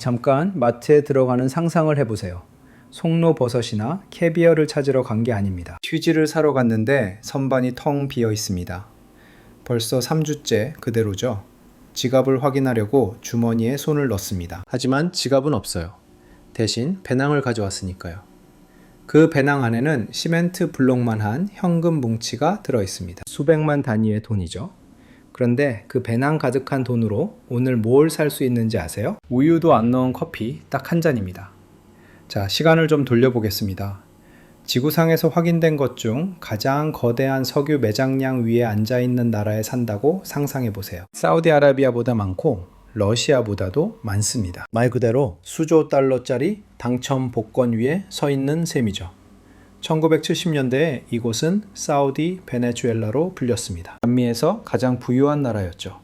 잠깐 마트에 들어가는 상상을 해보세요. 송로버섯이나 캐비어를 찾으러 간 게 아닙니다. 휴지를 사러 갔는데 선반이 텅 비어 있습니다. 벌써 3주째 그대로죠. 지갑을 확인하려고 주머니에 손을 넣습니다. 하지만 지갑은 없어요. 대신 배낭을 가져왔으니까요. 그 배낭 안에는 시멘트 블록만 한 현금 뭉치가 들어있습니다. 수백만 단위의 돈이죠. 그런데 그 배낭 가득한 돈으로 오늘 뭘 살 수 있는지 아세요? 우유도 안 넣은 커피 딱 한 잔입니다. 자, 시간을 좀 돌려보겠습니다. 지구상에서 확인된 것 중 가장 거대한 석유 매장량 위에 앉아있는 나라에 산다고 상상해보세요. 사우디아라비아보다 많고 러시아보다도 많습니다. 말 그대로 수조 달러짜리 당첨 복권 위에 서 있는 셈이죠. 1970년대에 이곳은 사우디 베네수엘라로 불렸습니다. 남미에서 가장 부유한 나라였죠.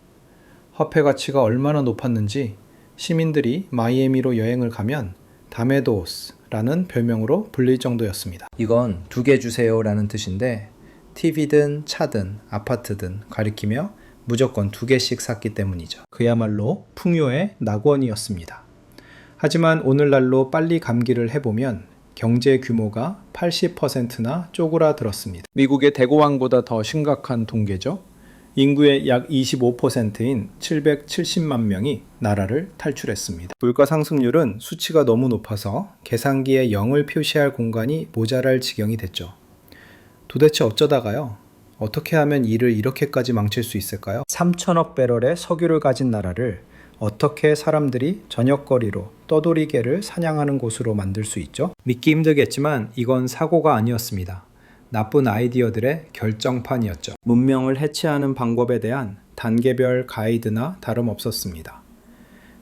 화폐 가치가 얼마나 높았는지 시민들이 마이애미로 여행을 가면 다메도스라는 별명으로 불릴 정도였습니다. 이건 2개 주세요 라는 뜻인데 TV든 차든 아파트든 가리키며 무조건 2개씩 샀기 때문이죠. 그야말로 풍요의 낙원이었습니다. 하지만 오늘날로 빨리 감기를 해보면 경제 규모가 80%나 쪼그라들었습니다. 미국의 대공황보다 더 심각한 통계죠. 인구의 약 25%인 770만 명이 나라를 탈출했습니다. 물가 상승률은 수치가 너무 높아서 계산기에 0을 표시할 공간이 모자랄 지경이 됐죠. 도대체 어쩌다가요? 어떻게 하면 일을 이렇게까지 망칠 수 있을까요? 3천억 배럴의 석유를 가진 나라를 어떻게 사람들이 저녁거리로 떠돌이개를 사냥하는 곳으로 만들 수 있죠? 믿기 힘들겠지만 이건 사고가 아니었습니다. 나쁜 아이디어들의 결정판이었죠. 문명을 해치하는 방법에 대한 단계별 가이드나 다름없었습니다.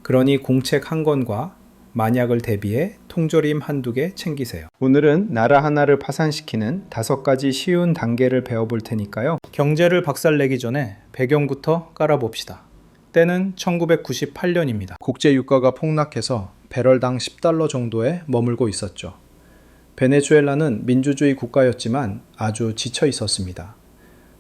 그러니 공책 한 권과 만약을 대비해 통조림 한두 개 챙기세요. 오늘은 나라 하나를 파산시키는 5가지 쉬운 단계를 배워볼 테니까요. 경제를 박살내기 전에 배경부터 깔아봅시다. 때는 1998년입니다. 국제 유가가 폭락해서 배럴당 10달러 정도에 머물고 있었죠. 베네수엘라는 민주주의 국가였지만 아주 지쳐 있었습니다.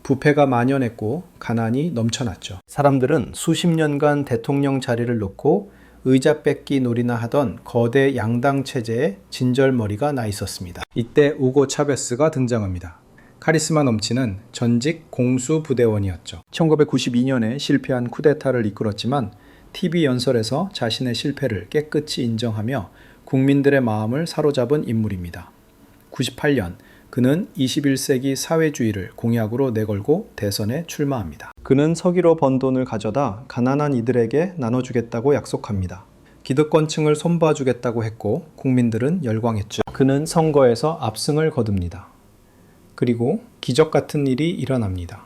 부패가 만연했고 가난이 넘쳐났죠. 사람들은 수십 년간 대통령 자리를 놓고 의자 뺏기 놀이나 하던 거대 양당 체제에 진절머리가 나 있었습니다. 이때 우고 차베스가 등장합니다. 카리스마 넘치는 전직 공수부대원이었죠. 1992년에 실패한 쿠데타를 이끌었지만 TV 연설에서 자신의 실패를 깨끗이 인정하며 국민들의 마음을 사로잡은 인물입니다. 98년 그는 21세기 사회주의를 공약으로 내걸고 대선에 출마합니다. 그는 석유로 번 돈을 가져다 가난한 이들에게 나눠주겠다고 약속합니다. 기득권층을 손봐주겠다고 했고 국민들은 열광했죠. 그는 선거에서 압승을 거둡니다. 그리고 기적 같은 일이 일어납니다.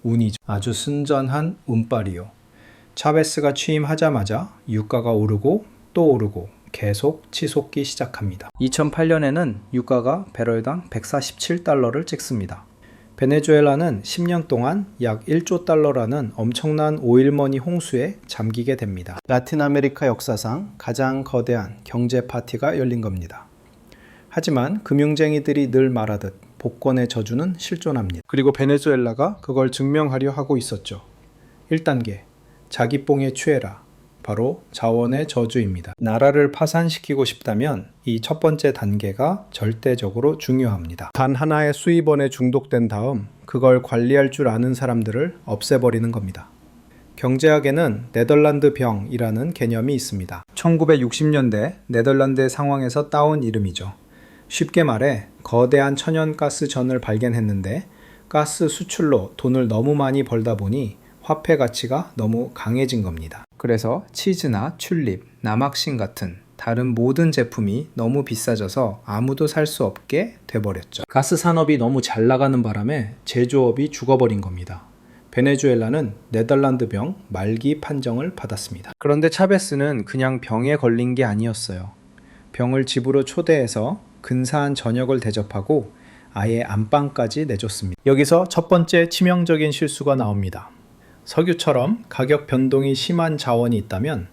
운이죠. 아주 순전한 운빨이요. 차베스가 취임하자마자 유가가 오르고 또 오르고 계속 치솟기 시작합니다. 2008년에는 유가가 배럴당 147달러를 찍습니다. 베네수엘라는 10년 동안 약 1조 달러라는 엄청난 오일머니 홍수에 잠기게 됩니다. 라틴 아메리카 역사상 가장 거대한 경제 파티가 열린 겁니다. 하지만 금융쟁이들이 늘 말하듯 복권의 저주는 실존합니다. 그리고 베네수엘라가 그걸 증명하려 하고 있었죠. 1단계, 자기 뽕에 취해라. 바로 자원의 저주입니다. 나라를 파산시키고 싶다면 이 첫 번째 단계가 절대적으로 중요합니다. 단 하나의 수입원에 중독된 다음 그걸 관리할 줄 아는 사람들을 없애버리는 겁니다. 경제학에는 네덜란드 병이라는 개념이 있습니다. 1960년대 네덜란드의 상황에서 따온 이름이죠. 쉽게 말해 거대한 천연가스전을 발견했는데 가스 수출로 돈을 너무 많이 벌다 보니 화폐 가치가 너무 강해진 겁니다. 그래서 치즈나 튤립, 남학신 같은 다른 모든 제품이 너무 비싸져서 아무도 살 수 없게 돼버렸죠. 가스 산업이 너무 잘 나가는 바람에 제조업이 죽어버린 겁니다. 베네수엘라는 네덜란드병 말기 판정을 받았습니다. 그런데 차베스는 그냥 병에 걸린 게 아니었어요. 병을 집으로 초대해서 근사한 저녁을 대접하고 아예 안방까지 내줬습니다. 여기서 첫 번째 치명적인 실수가 나옵니다. 석유처럼 가격 변동이 심한 자원이 있다면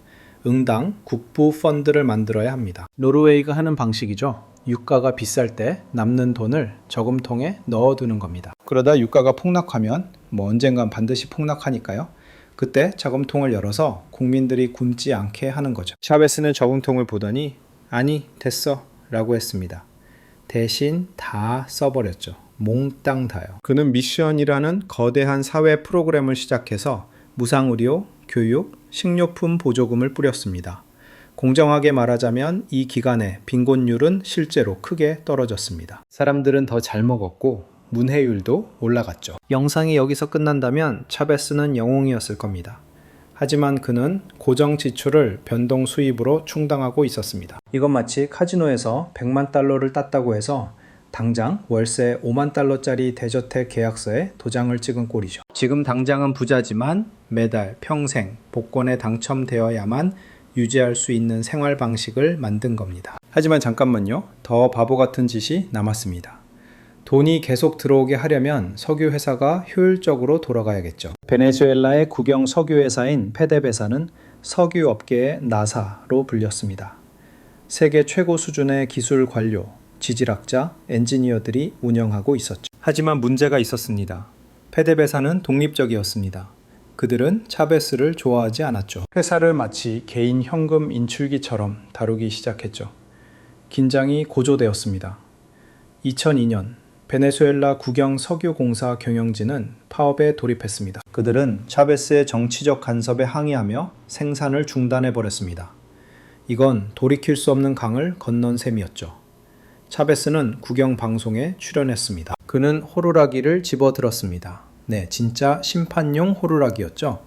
응당 국부 펀드를 만들어야 합니다. 노르웨이가 하는 방식이죠. 유가가 비쌀 때 남는 돈을 저금통에 넣어두는 겁니다. 그러다 유가가 폭락하면 언젠간 반드시 폭락하니까요. 그때 저금통을 열어서 국민들이 굶지 않게 하는 거죠. 차베스는 저금통을 보더니 아니 됐어 라고 했습니다. 대신 다 써버렸죠. 몽땅 다요. 그는 미션이라는 거대한 사회 프로그램을 시작해서 무상의료, 교육, 식료품 보조금을 뿌렸습니다. 공정하게 말하자면 이 기간에 빈곤율은 실제로 크게 떨어졌습니다. 사람들은 더 잘 먹었고 문해율도 올라갔죠. 영상이 여기서 끝난다면 차베스는 영웅이었을 겁니다. 하지만 그는 고정 지출을 변동 수입으로 충당하고 있었습니다. 이건 마치 카지노에서 100만 달러를 땄다고 해서 당장 월세 5만 달러짜리 대저택 계약서에 도장을 찍은 꼴이죠. 지금 당장은 부자지만 매달 평생 복권에 당첨되어야만 유지할 수 있는 생활 방식을 만든 겁니다. 하지만 잠깐만요. 더 바보 같은 짓이 남았습니다. 돈이 계속 들어오게 하려면 석유 회사가 효율적으로 돌아가야겠죠. 베네수엘라의 국영 석유 회사인 페데베사는 석유 업계의 나사로 불렸습니다. 세계 최고 수준의 기술 관료, 지질학자, 엔지니어들이 운영하고 있었죠. 하지만 문제가 있었습니다. 페데베사는 독립적이었습니다. 그들은 차베스를 좋아하지 않았죠. 회사를 마치 개인 현금 인출기처럼 다루기 시작했죠. 긴장이 고조되었습니다. 2002년 베네수엘라 국영 석유공사 경영진은 파업에 돌입했습니다. 그들은 차베스의 정치적 간섭에 항의하며 생산을 중단해버렸습니다. 이건 돌이킬 수 없는 강을 건넌 셈이었죠. 차베스는 국영 방송에 출연했습니다. 그는 호루라기를 집어들었습니다. 네, 진짜 심판용 호루라기였죠.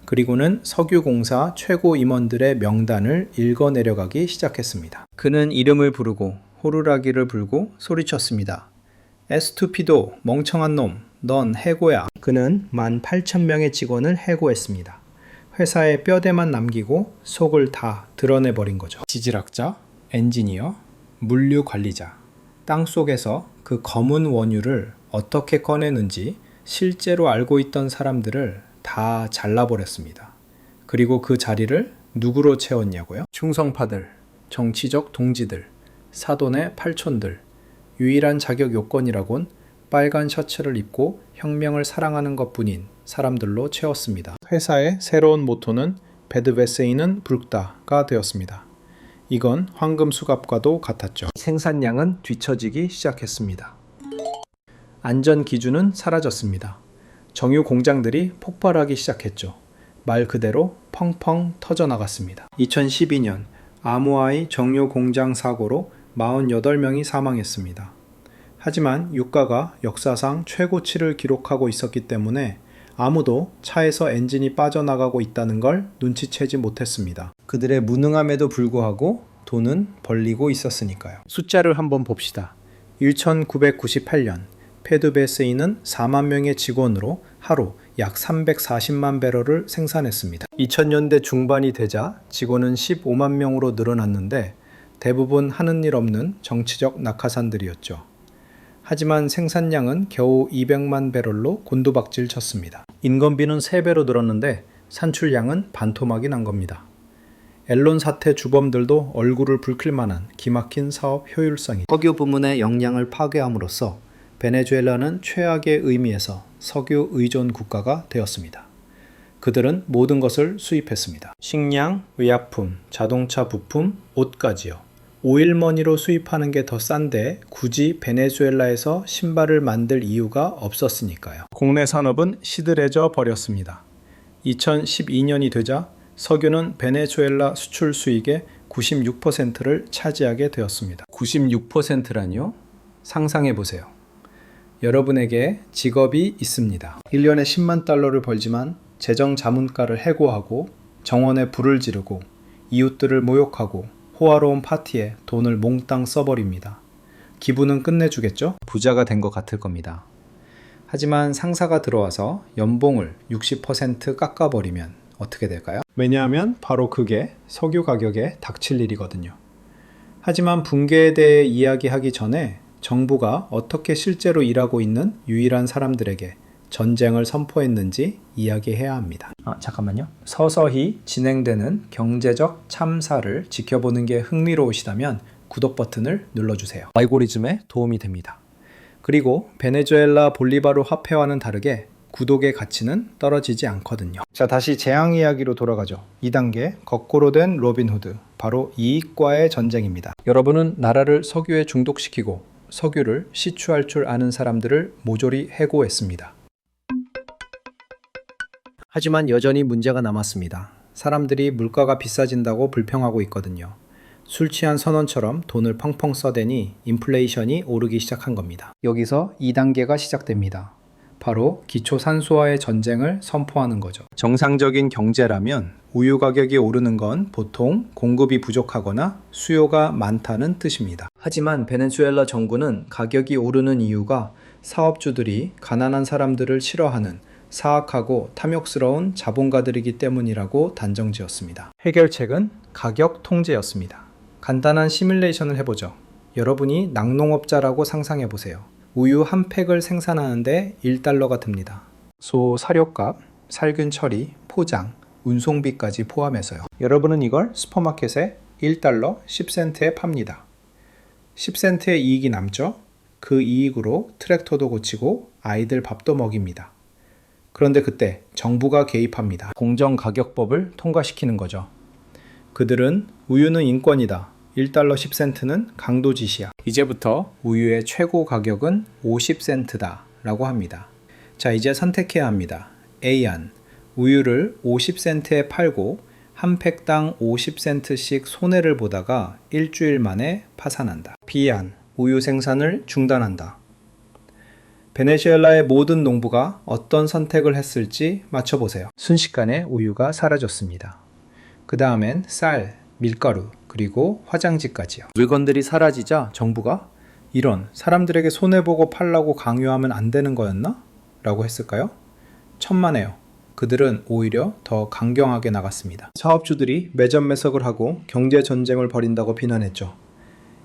그리고는 석유공사 최고 임원들의 명단을 읽어내려가기 시작했습니다. 그는 이름을 부르고 호루라기를 불고 소리쳤습니다. 에스투피도, 멍청한 놈, 넌 해고야. 그는 18,000명의 직원을 해고했습니다. 회사에 뼈대만 남기고 속을 다 드러내버린 거죠. 지질학자, 엔지니어, 물류관리자, 땅속에서 그 검은 원유를 어떻게 꺼내는지 실제로 알고 있던 사람들을 다 잘라버렸습니다. 그리고 그 자리를 누구로 채웠냐고요? 충성파들, 정치적 동지들, 사돈의 팔촌들, 유일한 자격 요건이라곤 빨간 셔츠를 입고 혁명을 사랑하는 것뿐인 사람들로 채웠습니다. 회사의 새로운 모토는 베드베세인은 붉다가 되었습니다. 이건 황금 수갑과도 같았죠. 생산량은 뒤처지기 시작했습니다. 안전 기준은 사라졌습니다. 정유 공장들이 폭발하기 시작했죠. 말 그대로 펑펑 터져나갔습니다. 2012년 아모아이 정유 공장 사고로 48명이 사망했습니다. 하지만 유가가 역사상 최고치를 기록하고 있었기 때문에 아무도 차에서 엔진이 빠져나가고 있다는 걸 눈치채지 못했습니다. 그들의 무능함에도 불구하고 돈은 벌리고 있었으니까요. 숫자를 한번 봅시다. 1998년 페드베세인은 4만 명의 직원으로 하루 약 340만 배럴을 생산했습니다. 2000년대 중반이 되자 직원은 15만 명으로 늘어났는데 대부분 하는 일 없는 정치적 낙하산들이었죠. 하지만 생산량은 겨우 200만 배럴로 곤두박질 쳤습니다. 인건비는 3배로 늘었는데 산출량은 반토막이 난 겁니다. 앨런 사태 주범들도 얼굴을 붉힐 만한 기막힌 사업 효율성이 석유 부문의 역량을 파괴함으로써 베네수엘라는 최악의 의미에서 석유 의존 국가가 되었습니다. 그들은 모든 것을 수입했습니다. 식량, 의약품, 자동차 부품, 옷까지요. 오일머니로 수입하는 게 더 싼데 굳이 베네수엘라에서 신발을 만들 이유가 없었으니까요. 국내 산업은 시들해져 버렸습니다. 2012년이 되자 석유는 베네수엘라 수출 수익의 96%를 차지하게 되었습니다. 96%라니요? 상상해 보세요. 여러분에게 직업이 있습니다. 1년에 10만 달러를 벌지만 재정 자문가를 해고하고 정원에 불을 지르고 이웃들을 모욕하고 호화로운 파티에 돈을 몽땅 써버립니다. 기분은 끝내주겠죠? 부자가 된 것 같을 겁니다. 하지만 상사가 들어와서 연봉을 60% 깎아버리면 어떻게 될까요? 왜냐하면 바로 그게 석유 가격에 닥칠 일이거든요. 하지만 붕괴에 대해 이야기하기 전에 정부가 어떻게 실제로 일하고 있는 유일한 사람들에게 전쟁을 선포했는지 이야기해야 합니다. 잠깐만요. 서서히 진행되는 경제적 참사를 지켜보는 게 흥미로우시다면 구독 버튼을 눌러주세요. 알고리즘에 도움이 됩니다. 그리고 베네수엘라 볼리바르 화폐와는 다르게 구독의 가치는 떨어지지 않거든요. 자, 다시 재앙 이야기로 돌아가죠. 2단계 거꾸로 된 로빈후드, 바로 이익과의 전쟁입니다. 여러분은 나라를 석유에 중독시키고 석유를 시추할 줄 아는 사람들을 모조리 해고했습니다. 하지만 여전히 문제가 남았습니다. 사람들이 물가가 비싸진다고 불평하고 있거든요. 술 취한 선원처럼 돈을 펑펑 써대니 인플레이션이 오르기 시작한 겁니다. 여기서 2단계가 시작됩니다. 바로 기초 산소와의 전쟁을 선포하는 거죠. 정상적인 경제라면 우유 가격이 오르는 건 보통 공급이 부족하거나 수요가 많다는 뜻입니다. 하지만 베네수엘라 정부는 가격이 오르는 이유가 사업주들이 가난한 사람들을 싫어하는 사악하고 탐욕스러운 자본가들이기 때문이라고 단정지었습니다. 해결책은 가격 통제였습니다. 간단한 시뮬레이션을 해보죠. 여러분이 낙농업자라고 상상해보세요. 우유 한 팩을 생산하는데 1달러가 듭니다. 소 사료값, 살균 처리, 포장, 운송비까지 포함해서요. 여러분은 이걸 슈퍼마켓에 1달러 10센트에 팝니다. 10센트의 이익이 남죠? 그 이익으로 트랙터도 고치고 아이들 밥도 먹입니다. 그런데 그때 정부가 개입합니다. 공정가격법을 통과시키는 거죠. 그들은 우유는 인권이다. 1달러 10센트는 강도짓이야. 이제부터 우유의 최고 가격은 50센트다 라고 합니다. 자, 이제 선택해야 합니다. A안, 우유를 50센트에 팔고 한 팩당 50센트씩 손해를 보다가 일주일 만에 파산한다. B안, 우유 생산을 중단한다. 베네수엘라의 모든 농부가 어떤 선택을 했을지 맞춰보세요. 순식간에 우유가 사라졌습니다. 그 다음엔 쌀, 밀가루, 그리고 화장지까지요. 물건들이 사라지자 정부가 이런 사람들에게 손해보고 팔라고 강요하면 안 되는 거였나? 라고 했을까요? 천만에요. 그들은 오히려 더 강경하게 나갔습니다. 사업주들이 매점매석을 하고 경제전쟁을 벌인다고 비난했죠.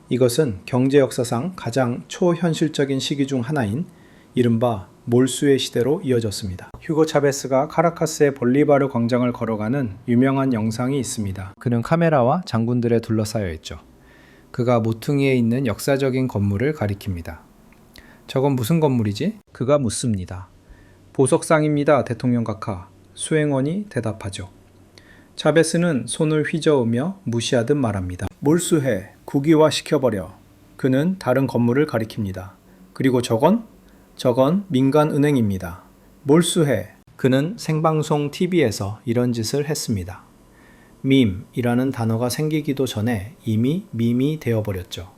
이것은 경제 역사상 가장 초현실적인 시기 중 하나인 이른바 몰수의 시대로 이어졌습니다. 휴고 차베스가 카라카스의 볼리바르 광장을 걸어가는 유명한 영상이 있습니다. 그는 카메라와 장군들에 둘러싸여 있죠. 그가 모퉁이에 있는 역사적인 건물을 가리킵니다. 저건 무슨 건물이지? 그가 묻습니다. 보석상입니다, 대통령 각하. 수행원이 대답하죠. 차베스는 손을 휘저으며 무시하듯 말합니다. 몰수해, 국유화시켜버려. 그는 다른 건물을 가리킵니다. 그리고 저건 민간은행입니다. 몰수해. 그는 생방송 TV에서 이런 짓을 했습니다. 밈이라는 단어가 생기기도 전에 이미 밈이 되어버렸죠.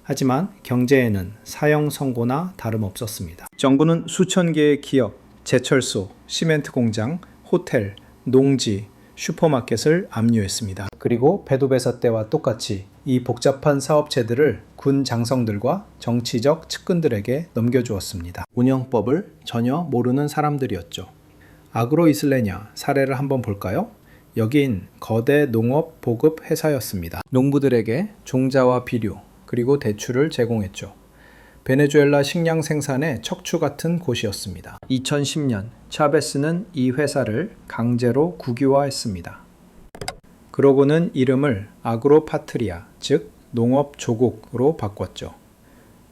하지만 경제에는 사형 선고나 다름없었습니다. 정부는 수천 개의 기업, 제철소, 시멘트 공장, 호텔, 농지, 슈퍼마켓을 압류했습니다. 그리고 베도베사 때와 똑같이 이 복잡한 사업체들을 군 장성들과 정치적 측근들에게 넘겨주었습니다. 운영법을 전혀 모르는 사람들이었죠. 아그로이슬레냐 사례를 한번 볼까요? 여긴 거대 농업 보급 회사였습니다. 농부들에게 종자와 비료 그리고 대출을 제공했죠. 베네수엘라 식량 생산의 척추 같은 곳이었습니다. 2010년 차베스는 이 회사를 강제로 국유화했습니다. 그러고는 이름을 아그로파트리아, 즉 농업조국으로 바꿨죠.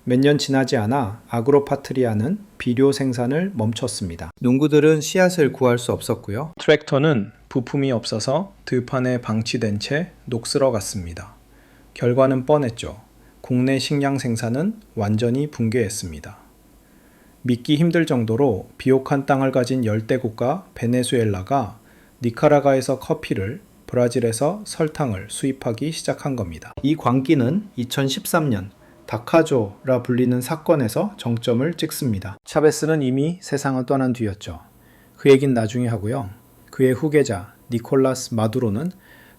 몇 년 지나지 않아 아그로파트리아는 비료 생산을 멈췄습니다. 농구들은 씨앗을 구할 수 없었고요. 트랙터는 부품이 없어서 들판에 방치된 채 녹슬어 갔습니다. 결과는 뻔했죠. 국내 식량 생산은 완전히 붕괴했습니다. 믿기 힘들 정도로 비옥한 땅을 가진 열대국가 베네수엘라가 니카라과에서 커피를, 브라질에서 설탕을 수입하기 시작한 겁니다. 이 광기는 2013년 다카조라 불리는 사건에서 정점을 찍습니다. 차베스는 이미 세상을 떠난 뒤였죠. 그 얘긴 나중에 하고요. 그의 후계자 니콜라스 마두로는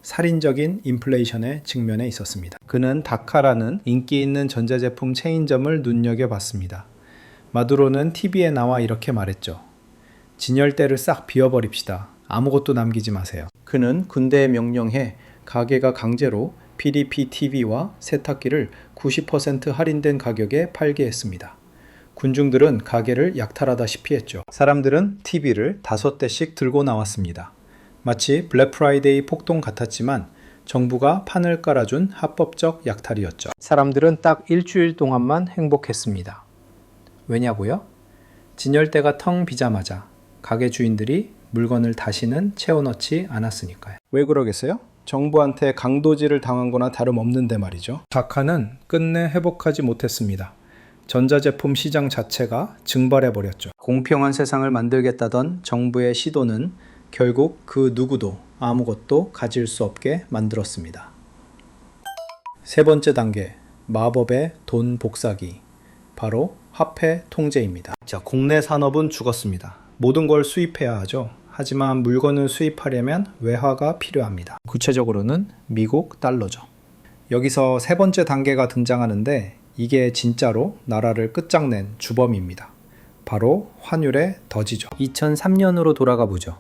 살인적인 인플레이션에 직면해 있었습니다. 그는 다카라는 인기 있는 전자제품 체인점을 눈여겨봤습니다. 마두로는 TV에 나와 이렇게 말했죠. 진열대를 싹 비워버립시다. 아무것도 남기지 마세요. 그는 군대에 명령해 가게가 강제로 PDP TV와 세탁기를 90% 할인된 가격에 팔게 했습니다. 군중들은 가게를 약탈하다시피 했죠. 사람들은 TV를 5대씩 들고 나왔습니다. 마치 블랙 프라이데이 폭동 같았지만 정부가 판을 깔아준 합법적 약탈이었죠. 사람들은 딱 일주일 동안만 행복했습니다. 왜냐고요? 진열대가 텅 비자마자 가게 주인들이 물건을 다시는 채워넣지 않았으니까요. 왜 그러겠어요? 정부한테 강도질을 당한 거나 다름없는데 말이죠. 각하는 끝내 회복하지 못했습니다. 전자제품 시장 자체가 증발해버렸죠. 공평한 세상을 만들겠다던 정부의 시도는 결국 그 누구도 아무것도 가질 수 없게 만들었습니다. 세 번째 단계, 마법의 돈 복사기. 바로 화폐 통제입니다. 자, 국내 산업은 죽었습니다. 모든 걸 수입해야 하죠. 하지만 물건을 수입하려면 외화가 필요합니다. 구체적으로는 미국 달러죠. 여기서 세 번째 단계가 등장하는데 이게 진짜로 나라를 끝장낸 주범입니다. 바로 환율의 덫이죠. 2003년으로 돌아가 보죠.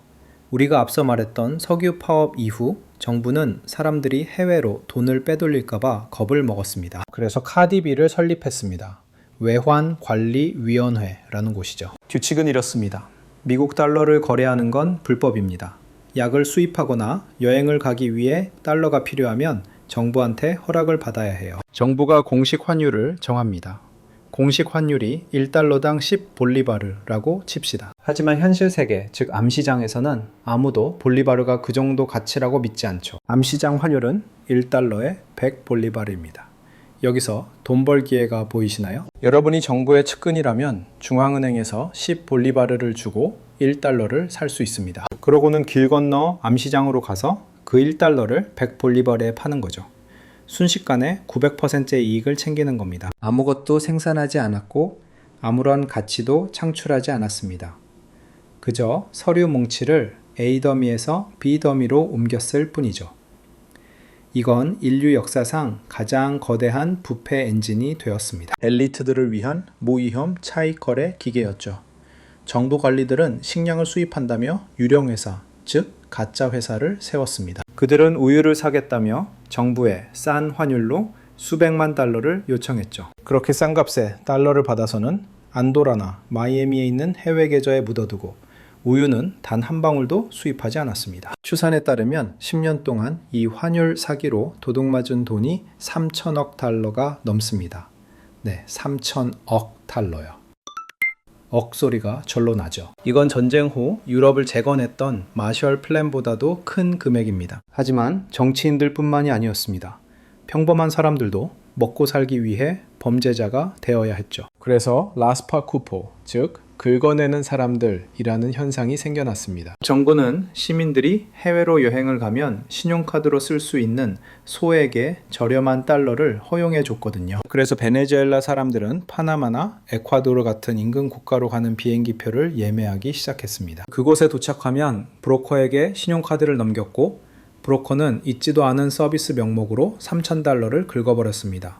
우리가 앞서 말했던 석유 파업 이후 정부는 사람들이 해외로 돈을 빼돌릴까봐 겁을 먹었습니다. 그래서 카디비를 설립했습니다. 외환관리위원회라는 곳이죠. 규칙은 이렇습니다. 미국 달러를 거래하는 건 불법입니다. 약을 수입하거나 여행을 가기 위해 달러가 필요하면 정부한테 허락을 받아야 해요. 정부가 공식 환율을 정합니다. 공식 환율이 1달러당 10볼리바르라고 칩시다. 하지만 현실 세계, 즉 암시장에서는 아무도 볼리바르가 그 정도 가치라고 믿지 않죠. 암시장 환율은 1달러에 100볼리바르입니다. 여기서 돈 벌 기회가 보이시나요? 여러분이 정부의 측근이라면 중앙은행에서 10볼리바르를 주고 1달러를 살 수 있습니다. 그러고는 길 건너 암시장으로 가서 그 1달러를 100볼리바르에 파는 거죠. 순식간에 900%의 이익을 챙기는 겁니다. 아무것도 생산하지 않았고 아무런 가치도 창출하지 않았습니다. 그저 서류 뭉치를 A 더미에서 B 더미로 옮겼을 뿐이죠. 이건 인류 역사상 가장 거대한 부패 엔진이 되었습니다. 엘리트들을 위한 무위험 차익거래 기계였죠. 정부 관리들은 식량을 수입한다며 유령회사, 즉 가짜 회사를 세웠습니다. 그들은 우유를 사겠다며 정부에 싼 환율로 수백만 달러를 요청했죠. 그렇게 싼 값에 달러를 받아서는 안도라나 마이애미에 있는 해외 계좌에 묻어두고 우유는 단 한 방울도 수입하지 않았습니다. 추산에 따르면 10년 동안 이 환율 사기로 도둑맞은 돈이 3천억 달러가 넘습니다. 네, 3천억 달러요. 억 소리가 절로 나죠. 이건 전쟁 후 유럽을 재건했던 마셜 플랜보다도 큰 금액입니다. 하지만 정치인들 뿐만이 아니었습니다. 평범한 사람들도 먹고 살기 위해 범죄자가 되어야 했죠. 그래서 라스파 쿠포, 즉 긁어내는 사람들이라는 현상이 생겨났습니다. 정부는 시민들이 해외로 여행을 가면 신용카드로 쓸 수 있는 소액의 저렴한 달러를 허용해 줬거든요. 그래서 베네수엘라 사람들은 파나마나 에콰도르 같은 인근 국가로 가는 비행기표를 예매하기 시작했습니다. 그곳에 도착하면 브로커에게 신용카드를 넘겼고 브로커는 있지도 않은 서비스 명목으로 3,000달러를 긁어버렸습니다.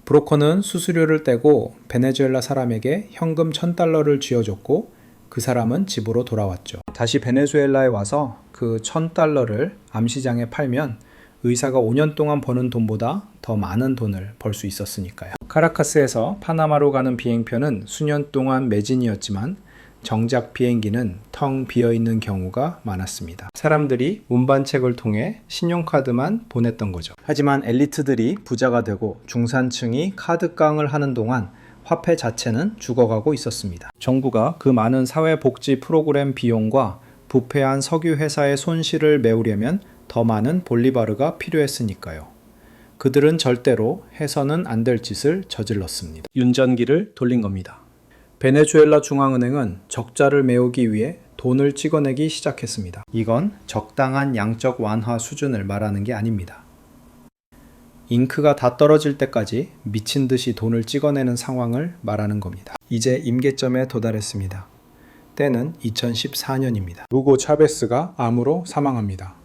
브로커는 수수료를 떼고 베네수엘라 사람에게 현금 1,000달러를 쥐어줬고 그 사람은 집으로 돌아왔죠. 다시 베네수엘라에 와서 그 1,000달러를 암시장에 팔면 의사가 5년 동안 버는 돈보다 더 많은 돈을 벌 수 있었으니까요. 카라카스에서 파나마로 가는 비행편은 수년 동안 매진이었지만 정작 비행기는 텅 비어있는 경우가 많았습니다. 사람들이 운반책을 통해 신용카드만 보냈던 거죠. 하지만 엘리트들이 부자가 되고 중산층이 카드깡을 하는 동안 화폐 자체는 죽어가고 있었습니다. 정부가 그 많은 사회복지 프로그램 비용과 부패한 석유 회사의 손실을 메우려면 더 많은 볼리바르가 필요했으니까요. 그들은 절대로 해서는 안 될 짓을 저질렀습니다. 윤전기를 돌린 겁니다. 베네수엘라 중앙은행은 적자를 메우기 위해 돈을 찍어내기 시작했습니다. 이건 적당한 양적 완화 수준을 말하는 게 아닙니다. 잉크가 다 떨어질 때까지 미친 듯이 돈을 찍어내는 상황을 말하는 겁니다. 이제 임계점에 도달했습니다. 때는 2014년입니다. 후고 차베스가 암으로 사망합니다.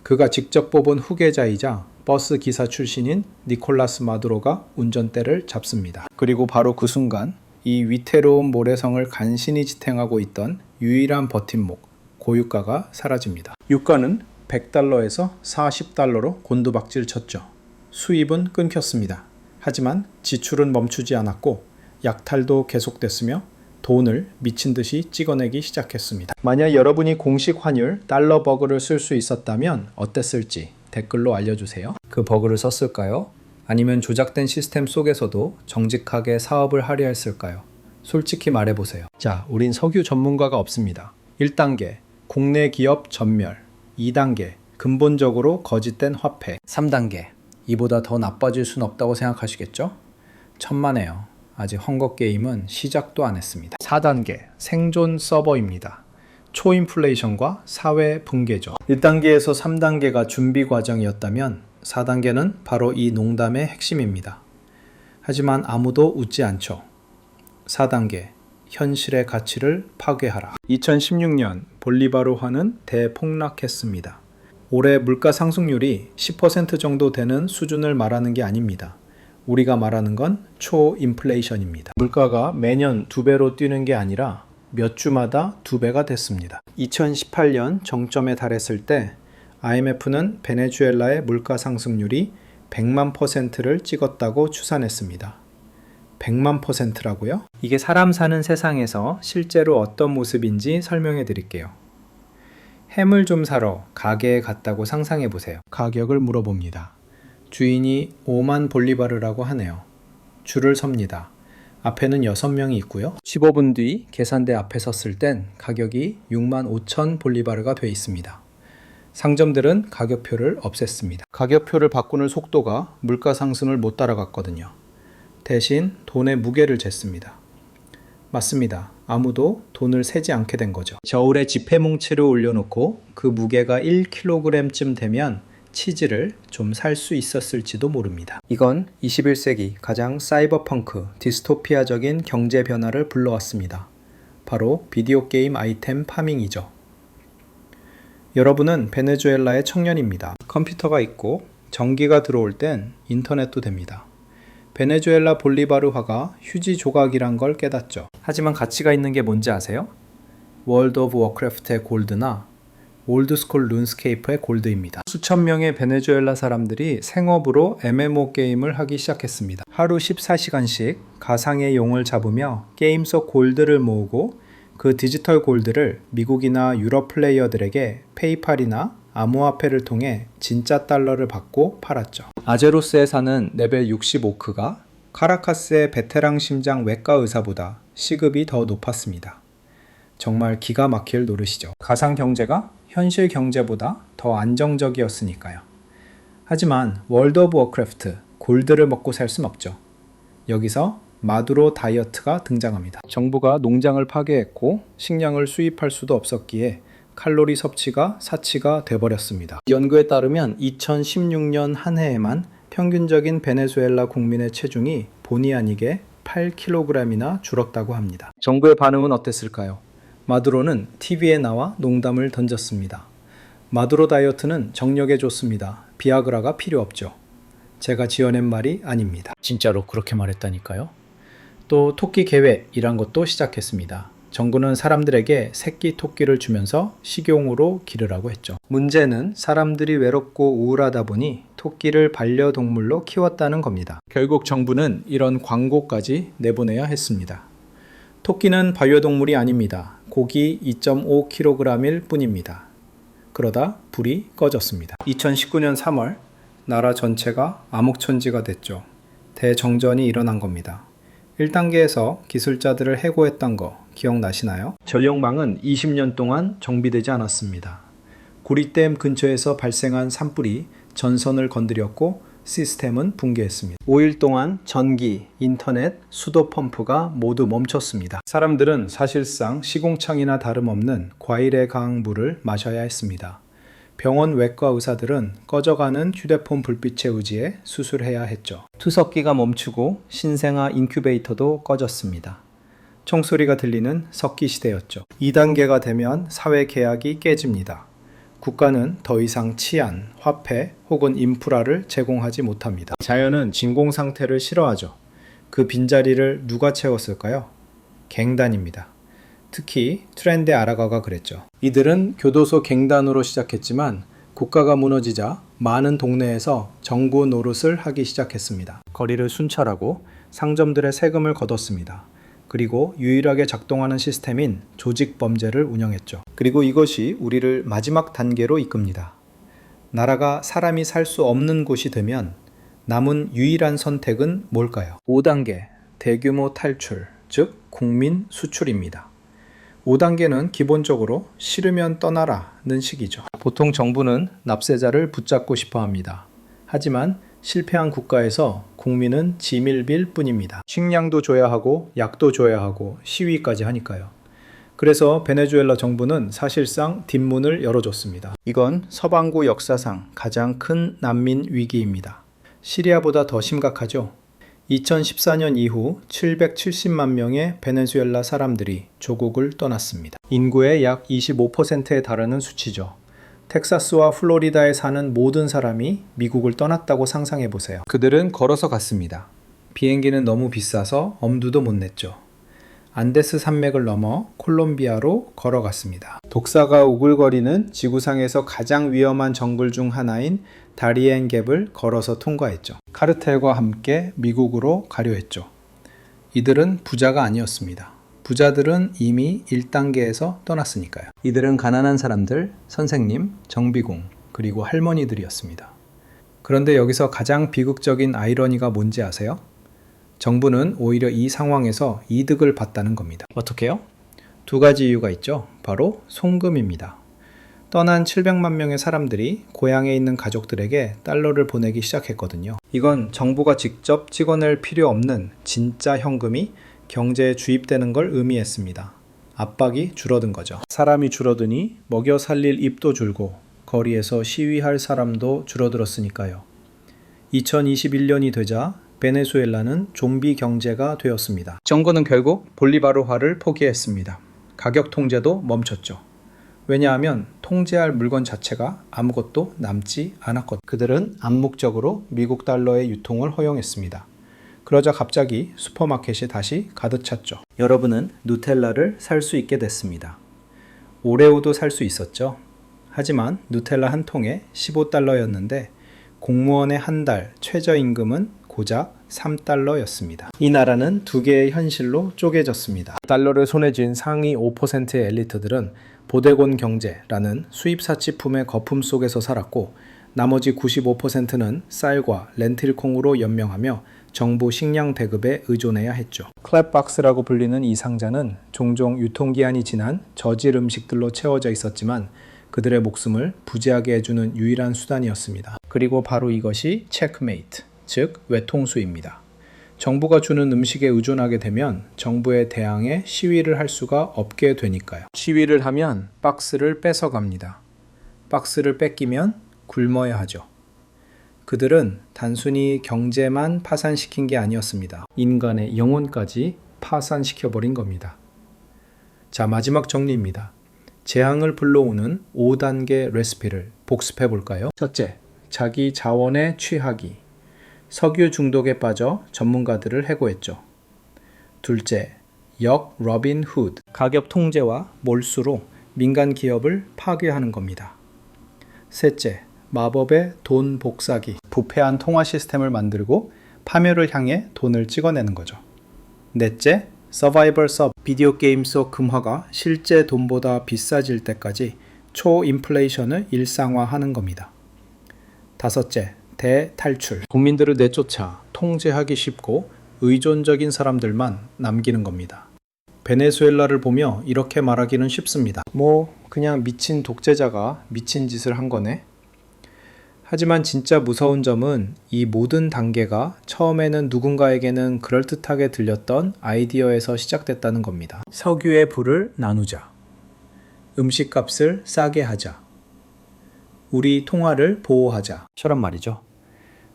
그가 직접 뽑은 후계자이자 버스 기사 출신인 니콜라스 마두로가 운전대를 잡습니다. 그리고 바로 그 순간 이 위태로운 모래성을 간신히 지탱하고 있던 유일한 버팀목, 고유가가 사라집니다. 유가는 100달러에서 40달러로 곤두박질 쳤죠. 수입은 끊겼습니다. 하지만 지출은 멈추지 않았고 약탈도 계속됐으며 돈을 미친 듯이 찍어내기 시작했습니다. 만약 여러분이 공식 환율 달러 버그를 쓸 수 있었다면 어땠을지 댓글로 알려주세요. 그 버그를 썼을까요? 아니면 조작된 시스템 속에서도 정직하게 사업을 하려 했을까요? 솔직히 말해보세요. 자, 우린 석유 전문가가 없습니다. 1단계 국내 기업 전멸. 2단계 근본적으로 거짓된 화폐. 3단계 이보다 더 나빠질 순 없다고 생각하시겠죠? 천만에요. 아직 헝거게임은 시작도 안 했습니다. 4단계 생존 서버입니다. 초인플레이션과 사회 붕괴죠. 1단계에서 3단계가 준비 과정이었다면 4단계는 바로 이 농담의 핵심입니다. 하지만 아무도 웃지 않죠. 4단계 현실의 가치를 파괴하라. 2016년 볼리바르화는 대폭락했습니다. 올해 물가 상승률이 10% 정도 되는 수준을 말하는 게 아닙니다. 우리가 말하는 건 초인플레이션입니다. 물가가 매년 2배로 뛰는 게 아니라 몇 주마다 2배가 됐습니다. 2018년 정점에 달했을 때 IMF는 베네수엘라의 물가 상승률이 100만 %를 찍었다고 추산했습니다. 100만 %라고요? 이게 사람 사는 세상에서 실제로 어떤 모습인지 설명해 드릴게요. 햄을 좀 사러 가게에 갔다고 상상해 보세요. 가격을 물어봅니다. 주인이 5만 볼리바르라고 하네요. 줄을 섭니다. 앞에는 6명이 있고요. 15분 뒤 계산대 앞에 섰을 땐 가격이 6만 5천 볼리바르가 돼 있습니다. 상점들은 가격표를 없앴습니다. 가격표를 바꾸는 속도가 물가 상승을 못 따라갔거든요. 대신 돈의 무게를 쟀습니다. 맞습니다. 아무도 돈을 세지 않게 된 거죠. 저울에 지폐 뭉치를 올려놓고 그 무게가 1kg쯤 되면 치즈를 좀 살 수 있었을지도 모릅니다. 이건 21세기 가장 사이버펑크, 디스토피아적인 경제 변화를 불러왔습니다. 바로 비디오 게임 아이템 파밍이죠. 여러분은 베네수엘라의 청년입니다. 컴퓨터가 있고 전기가 들어올 땐 인터넷도 됩니다. 베네수엘라 볼리바르화가 휴지 조각이란 걸 깨닫죠. 하지만 가치가 있는 게 뭔지 아세요? 월드 오브 워크래프트의 골드나 올드스쿨 룬스케이프의 골드입니다. 수천 명의 베네수엘라 사람들이 생업으로 MMO 게임을 하기 시작했습니다. 하루 14시간씩 가상의 용을 잡으며 게임 속 골드를 모으고 그 디지털 골드를 미국이나 유럽 플레이어들에게 페이팔이나 암호화폐를 통해 진짜 달러를 받고 팔았죠. 아제로스에 사는 레벨 65크가 카라카스의 베테랑 심장 외과 의사보다 시급이 더 높았습니다. 정말 기가 막힐 노릇이죠. 가상 경제가 현실 경제보다 더 안정적이었으니까요. 하지만 월드 오브 워크래프트, 골드를 먹고 살 순 없죠. 여기서 마두로 다이어트가 등장합니다. 정부가 농장을 파괴했고 식량을 수입할 수도 없었기에 칼로리 섭취가 사치가 돼버렸습니다. 연구에 따르면 2016년 한 해에만 평균적인 베네수엘라 국민의 체중이 본의 아니게 8kg이나 줄었다고 합니다. 정부의 반응은 어땠을까요? 마두로는 TV에 나와 농담을 던졌습니다. 마두로 다이어트는 정력에 좋습니다. 비아그라가 필요 없죠. 제가 지어낸 말이 아닙니다. 진짜로 그렇게 말했다니까요. 또 토끼 계획이란 것도 시작했습니다. 정부는 사람들에게 새끼 토끼를 주면서 식용으로 기르라고 했죠. 문제는 사람들이 외롭고 우울하다 보니 토끼를 반려동물로 키웠다는 겁니다. 결국 정부는 이런 광고까지 내보내야 했습니다. 토끼는 반려동물이 아닙니다. 고기 2.5kg일 뿐입니다. 그러다 불이 꺼졌습니다. 2019년 3월 나라 전체가 암흑천지가 됐죠. 대정전이 일어난 겁니다. 1단계에서 기술자들을 해고했던 거 기억나시나요? 전력망은 20년 동안 정비되지 않았습니다. 구리댐 근처에서 발생한 산불이 전선을 건드렸고 시스템은 붕괴했습니다. 5일 동안 전기, 인터넷, 수도 펌프가 모두 멈췄습니다. 사람들은 사실상 시궁창이나 다름없는 과일에 강한 물을 마셔야 했습니다. 병원 외과 의사들은 꺼져가는 휴대폰 불빛에 의지해 수술해야 했죠. 투석기가 멈추고 신생아 인큐베이터도 꺼졌습니다. 총소리가 들리는 석기 시대였죠. 2단계가 되면 사회 계약이 깨집니다. 국가는 더 이상 치안, 화폐 혹은 인프라를 제공하지 못합니다. 자연은 진공 상태를 싫어하죠. 그 빈자리를 누가 채웠을까요? 갱단입니다. 특히 트렌데 아라가가 그랬죠. 이들은 교도소 갱단으로 시작했지만 국가가 무너지자 많은 동네에서 정부 노릇을 하기 시작했습니다. 거리를 순찰하고 상점들의 세금을 걷었습니다. 그리고 유일하게 작동하는 시스템인 조직 범죄를 운영했죠. 그리고 이것이 우리를 마지막 단계로 이끕니다. 나라가 사람이 살 수 없는 곳이 되면 남은 유일한 선택은 뭘까요? 5단계 대규모 탈출, 즉 국민 수출입니다. 5단계는 기본적으로 싫으면 떠나라는 식이죠. 보통 정부는 납세자를 붙잡고 싶어 합니다. 하지만 실패한 국가에서 국민은 지밀빌 뿐입니다. 식량도 줘야 하고 약도 줘야 하고 시위까지 하니까요. 그래서 베네수엘라 정부는 사실상 뒷문을 열어줬습니다. 이건 서방구 역사상 가장 큰 난민 위기입니다. 시리아보다 더 심각하죠. 2014년 이후 770만 명의 베네수엘라 사람들이 조국을 떠났습니다. 인구의 약 25%에 달하는 수치죠. 텍사스와 플로리다에 사는 모든 사람이 미국을 떠났다고 상상해 보세요. 그들은 걸어서 갔습니다. 비행기는 너무 비싸서 엄두도 못 냈죠. 안데스 산맥을 넘어 콜롬비아로 걸어갔습니다. 독사가 우글거리는 지구상에서 가장 위험한 정글 중 하나인 다리엔 갭을 걸어서 통과했죠. 카르텔과 함께 미국으로 가려 했죠. 이들은 부자가 아니었습니다. 부자들은 이미 1단계에서 떠났으니까요. 이들은 가난한 사람들, 선생님, 정비공, 그리고 할머니들이었습니다. 그런데 여기서 가장 비극적인 아이러니가 뭔지 아세요? 정부는 오히려 이 상황에서 이득을 봤다는 겁니다. 어떻게요? 두 가지 이유가 있죠. 바로 송금입니다. 떠난 700만 명의 사람들이 고향에 있는 가족들에게 달러를 보내기 시작했거든요. 이건 정부가 직접 찍어낼 필요 없는 진짜 현금이 경제에 주입되는 걸 의미했습니다. 압박이 줄어든 거죠. 사람이 줄어드니 먹여 살릴 입도 줄고 거리에서 시위할 사람도 줄어들었으니까요. 2021년이 되자 베네수엘라는 좀비 경제가 되었습니다. 정부는 결국 볼리바르화를 포기했습니다. 가격 통제도 멈췄죠. 왜냐하면 통제할 물건 자체가 아무것도 남지 않았거든요. 그들은 암묵적으로 미국 달러의 유통을 허용했습니다. 그러자 갑자기 슈퍼마켓이 다시 가득 찼죠. 여러분은 누텔라를 살 수 있게 됐습니다. 오레오도 살 수 있었죠. 하지만 누텔라 한 통에 15달러였는데 공무원의 한 달 최저임금은 고작 3달러였습니다. 이 나라는 두 개의 현실로 쪼개졌습니다. 달러를 손에 쥔 상위 5%의 엘리트들은 보데곤 경제라는 수입사치품의 거품 속에서 살았고 나머지 95%는 쌀과 렌틸콩으로 연명하며 정부 식량 대급에 의존해야 했죠. 클랩박스라고 불리는 이 상자는 종종 유통기한이 지난 저질 음식들로 채워져 있었지만 그들의 목숨을 부지하게 해주는 유일한 수단이었습니다. 그리고 바로 이것이 체크메이트, 즉 외통수입니다. 정부가 주는 음식에 의존하게 되면 정부에 대항해 시위를 할 수가 없게 되니까요. 시위를 하면 박스를 뺏어갑니다. 박스를 뺏기면 굶어야 하죠. 그들은 단순히 경제만 파산시킨 게 아니었습니다. 인간의 영혼까지 파산시켜버린 겁니다. 자, 마지막 정리입니다. 재앙을 불러오는 5단계 레시피를 복습해 볼까요? 첫째, 자기 자원에 취하기. 석유 중독에 빠져 전문가들을 해고했죠. 둘째, 역 로빈 후드. 가격 통제와 몰수로 민간 기업을 파괴하는 겁니다. 셋째, 마법의 돈 복사기. 부패한 통화 시스템을 만들고 파멸을 향해 돈을 찍어내는 거죠. 넷째, 서바이벌 서브. 비디오 게임 속 금화가 실제 돈보다 비싸질 때까지 초인플레이션을 일상화하는 겁니다. 다섯째, 대탈출. 국민들을 내쫓아 통제하기 쉽고 의존적인 사람들만 남기는 겁니다. 베네수엘라를 보며 이렇게 말하기는 쉽습니다. 그냥 미친 독재자가 미친 짓을 한 거네. 하지만 진짜 무서운 점은 이 모든 단계가 처음에는 누군가에게는 그럴듯하게 들렸던 아이디어에서 시작됐다는 겁니다. 석유의 불을 나누자. 음식값을 싸게 하자. 우리 통화를 보호하자. 처럼 말이죠.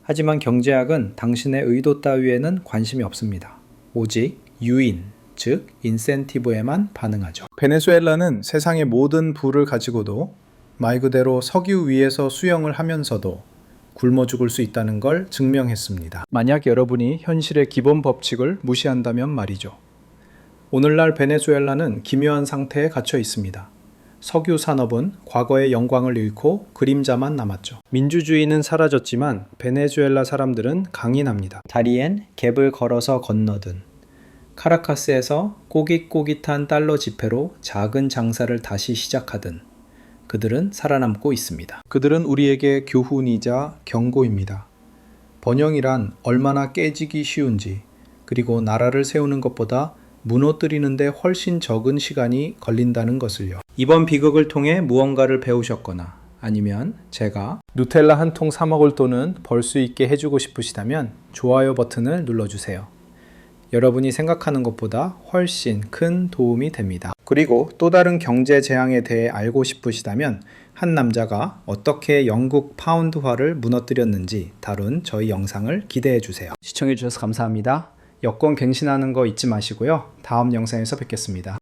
하지만 경제학은 당신의 의도 따위에는 관심이 없습니다. 오직 유인, 즉 인센티브에만 반응하죠. 베네수엘라는 세상의 모든 부를 가지고도 말 그대로 석유 위에서 수영을 하면서도 굶어 죽을 수 있다는 걸 증명했습니다. 만약 여러분이 현실의 기본 법칙을 무시한다면 말이죠. 오늘날 베네수엘라는 기묘한 상태에 갇혀 있습니다. 석유 산업은 과거의 영광을 잃고 그림자만 남았죠. 민주주의는 사라졌지만 베네수엘라 사람들은 강인합니다. 다리엔 갭을 걸어서 건너든 카라카스에서 꼬깃꼬깃한 달러 지폐로 작은 장사를 다시 시작하든 그들은 살아남고 있습니다. 그들은 우리에게 교훈이자 경고입니다. 번영이란 얼마나 깨지기 쉬운지, 그리고 나라를 세우는 것보다 무너뜨리는데 훨씬 적은 시간이 걸린다는 것을요. 이번 비극을 통해 무언가를 배우셨거나 아니면 제가 누텔라 한 통 사 먹을 돈은 벌 수 있게 해주고 싶으시다면 좋아요 버튼을 눌러주세요. 여러분이 생각하는 것보다 훨씬 큰 도움이 됩니다. 그리고 또 다른 경제 재앙에 대해 알고 싶으시다면 한 남자가 어떻게 영국 파운드화를 무너뜨렸는지 다룬 저희 영상을 기대해 주세요. 시청해 주셔서 감사합니다. 여권 갱신하는 거 잊지 마시고요. 다음 영상에서 뵙겠습니다.